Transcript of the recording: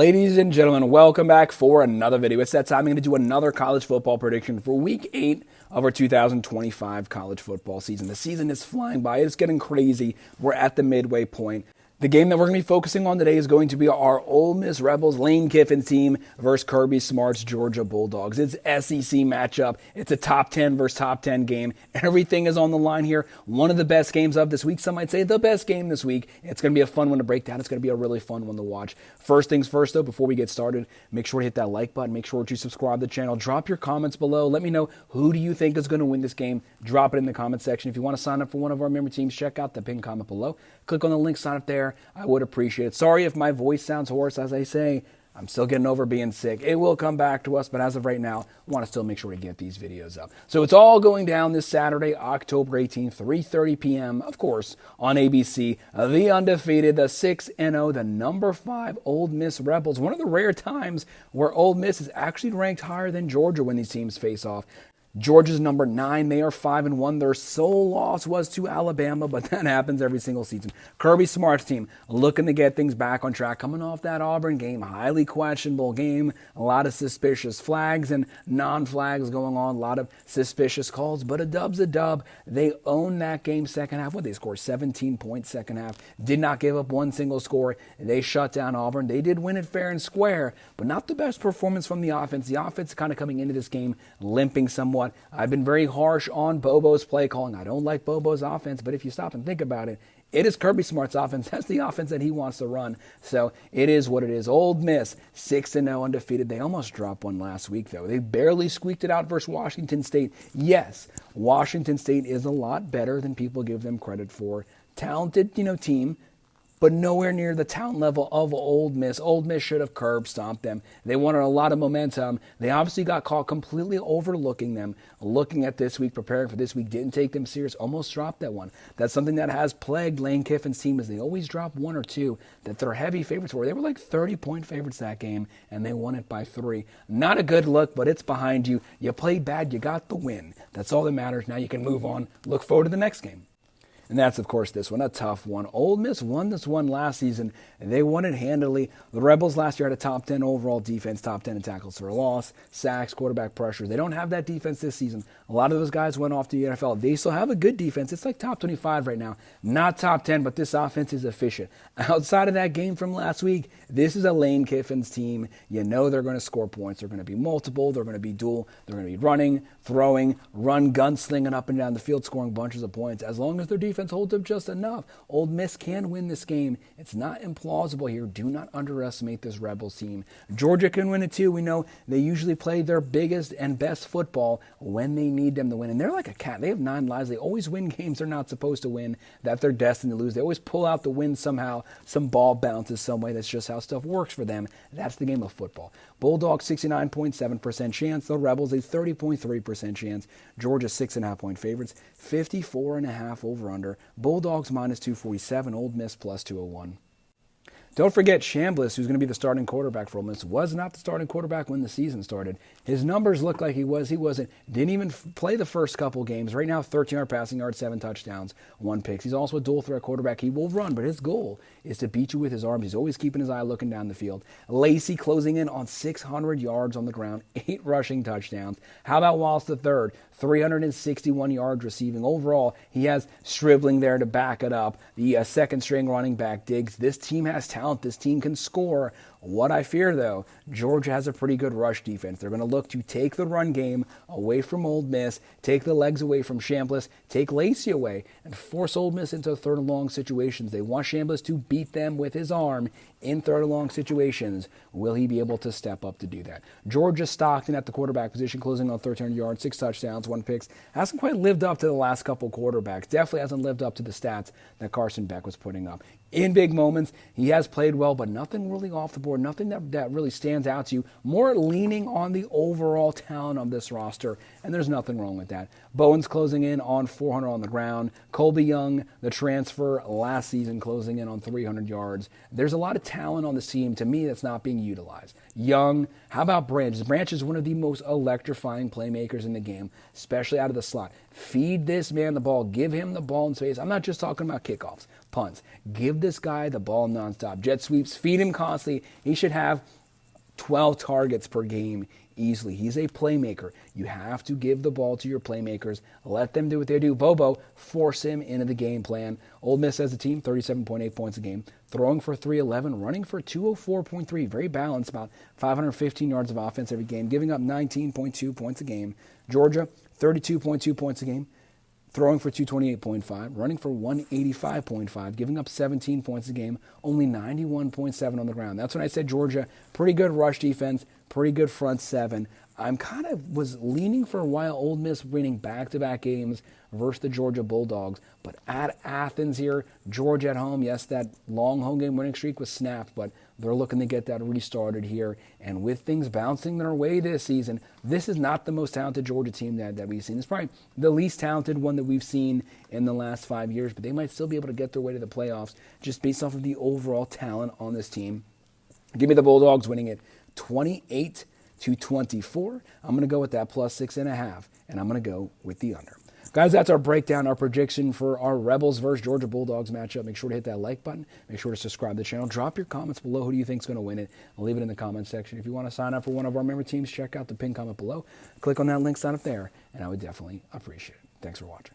Ladies and gentlemen, welcome back for another video. It's that time I'm going to do another college football prediction for Week 8 of our 2025 college football season. The season is flying by. It's getting crazy. We're at the midway point. The game that we're going to be focusing on today is going to be our Ole Miss Rebels Lane Kiffin team versus Kirby Smart's Georgia Bulldogs. It's SEC matchup. It's a top 10 versus top 10 game. Everything is on the line here. One of the best games of this week. Some might say the best game this week. It's going to be a fun one to break down. It's going to be a really fun one to watch. First things first, though, before we get started, make sure to hit that like button. Make sure to subscribe to the channel. Drop your comments below. Let me know who do you think is going to win this game. Drop it in the comment section. If you want to sign up for one of our member teams, check out the pinned comment below. Click on the link, sign up there. I would appreciate it. Sorry if my voice sounds hoarse. As I say, I'm still getting over being sick. It will come back to us, but as of right now, I want to still make sure to get these videos up. So it's all going down this Saturday, October 18th, 3:30 p.m., of course, on ABC. The undefeated, the 6-0, the number 5 Ole Miss Rebels. One of the rare times where Ole Miss is actually ranked higher than Georgia when these teams face off. Georgia's number 9. They are 5-1. Their sole loss was to Alabama, but that happens every single season. Kirby Smart's team looking to get things back on track, coming off that Auburn game, highly questionable game, a lot of suspicious flags and non-flags going on, a lot of suspicious calls, but a dub's a dub. They own that game second half. What, they scored 17 points second half, did not give up one single score. They shut down Auburn. They did win it fair and square, but not the best performance from the offense. The offense kind of coming into this game limping somewhat. I've been very harsh on Bobo's play calling. I don't like Bobo's offense, but if you stop and think about it, it is Kirby Smart's offense. That's the offense that he wants to run. So it is what it is. Ole Miss, 6-0 undefeated. They almost dropped one last week, though. They barely squeaked it out versus Washington State. Yes, Washington State is a lot better than people give them credit for. Talented, team, but nowhere near the talent level of Ole Miss. Ole Miss should have curb stomped them. They wanted a lot of momentum. They obviously got caught completely overlooking them. Looking at this week, preparing for this week, didn't take them serious, almost dropped that one. That's something that has plagued Lane Kiffin's team, is they always drop one or two that they're heavy favorites for. They were like 30-point favorites that game, and they won it by 3. Not a good look, but it's behind you. You played bad, you got the win. That's all that matters. Now you can move on. Look forward to the next game. And that's, of course, this one, a tough one. Ole Miss won this one last season, and they won it handily. The Rebels last year had a top 10 overall defense, top 10 in tackles for a loss, sacks, quarterback pressure. They don't have that defense this season. A lot of those guys went off to the NFL. They still have a good defense. It's like top 25 right now. Not top 10, but this offense is efficient. Outside of that game from last week, this is a Lane Kiffin's team. You know they're going to score points. They're going to be multiple. They're going to be dual. They're going to be running, throwing, run, gunslinging up and down the field, scoring bunches of points. As long as their defense holds up just enough, Ole Miss can win this game. It's not implausible here. Do not underestimate this Rebels team. Georgia can win it too. We know they usually play their biggest and best football when they need them to win. And they're like a cat. They have 9 lives. They always win games they're not supposed to win, that they're destined to lose. They always pull out the win somehow. Some ball bounces some way. That's just how stuff works for them. That's the game of football. Bulldogs, 69.7% chance. The Rebels, a 30.3% chance. Georgia, 6.5-point favorites. 54.5 over-under. Bulldogs minus 247. Ole Miss plus 201. Don't forget Chambliss, who's going to be the starting quarterback for Ole Miss, was not the starting quarterback when the season started. His numbers look like he was. He wasn't. Didn't even play the first couple games. Right now, 13-yard passing yards, 7 touchdowns, 1 pick. He's also a dual threat quarterback. He will run, but his goal is to beat you with his arms. He's always keeping his eye looking down the field. Lacey closing in on 600 yards on the ground, 8 rushing touchdowns. How about Wallace III? 361 yards receiving. Overall, he has Stribling there to back it up. The second-string running back, Diggs. This team has talent. This team can score. What I fear, though, Georgia has a pretty good rush defense. They're going to look to take the run game away from Ole Miss, take the legs away from Chambliss, take Lacey away, and force Ole Miss into third and long situations. They want Chambliss to beat them with his arm in third and long situations. Will he be able to step up to do that? Georgia Stockton at the quarterback position, closing on 1,300 yards, 6 touchdowns, 1 pick. Hasn't quite lived up to the last couple quarterbacks. Definitely hasn't lived up to the stats that Carson Beck was putting up. In big moments, he has played well, but nothing really off the board, nothing that really stands out to you. More leaning on the overall talent of this roster, and there's nothing wrong with that. Bowen's closing in on 400 on the ground. Colby Young, the transfer last season, closing in on 300 yards. There's a lot of talent on the team, to me, that's not being utilized. Young, how about Branch? Branch is one of the most electrifying playmakers in the game, especially out of the slot. Feed this man the ball. Give him the ball in space. I'm not just talking about kickoffs. punts. Give this guy the ball nonstop. Jet sweeps, feed him constantly. He should have 12 targets per game easily. He's a playmaker. You have to give the ball to your playmakers. Let them do what they do. Bobo, force him into the game plan. Ole Miss as a team, 37.8 points a game. Throwing for 311, running for 204.3. Very balanced, about 515 yards of offense every game. Giving up 19.2 points a game. Georgia, 32.2 points a game. Throwing for 228.5, running for 185.5, giving up 17 points a game, only 91.7 on the ground. That's when I said Georgia, pretty good rush defense, pretty good front seven. I'm kind of was leaning for a while Ole Miss winning back-to-back games versus the Georgia Bulldogs. But at Athens here, Georgia at home, yes, that long home game winning streak was snapped, but they're looking to get that restarted here. And with things bouncing their way this season, this is not the most talented Georgia team that we've seen. It's probably the least talented one that we've seen in the last 5 years, but they might still be able to get their way to the playoffs just based off of the overall talent on this team. Give me the Bulldogs winning it 28-24. I'm going to go with that plus 6.5, and I'm going to go with the under. Guys, that's our breakdown, our prediction for our Rebels versus Georgia Bulldogs matchup. Make sure to hit that like button. Make sure to subscribe to the channel. Drop your comments below. Who do you think is going to win it? I'll leave it in the comments section. If you want to sign up for one of our member teams, check out the pinned comment below. Click on that link, sign up there, and I would definitely appreciate it. Thanks for watching.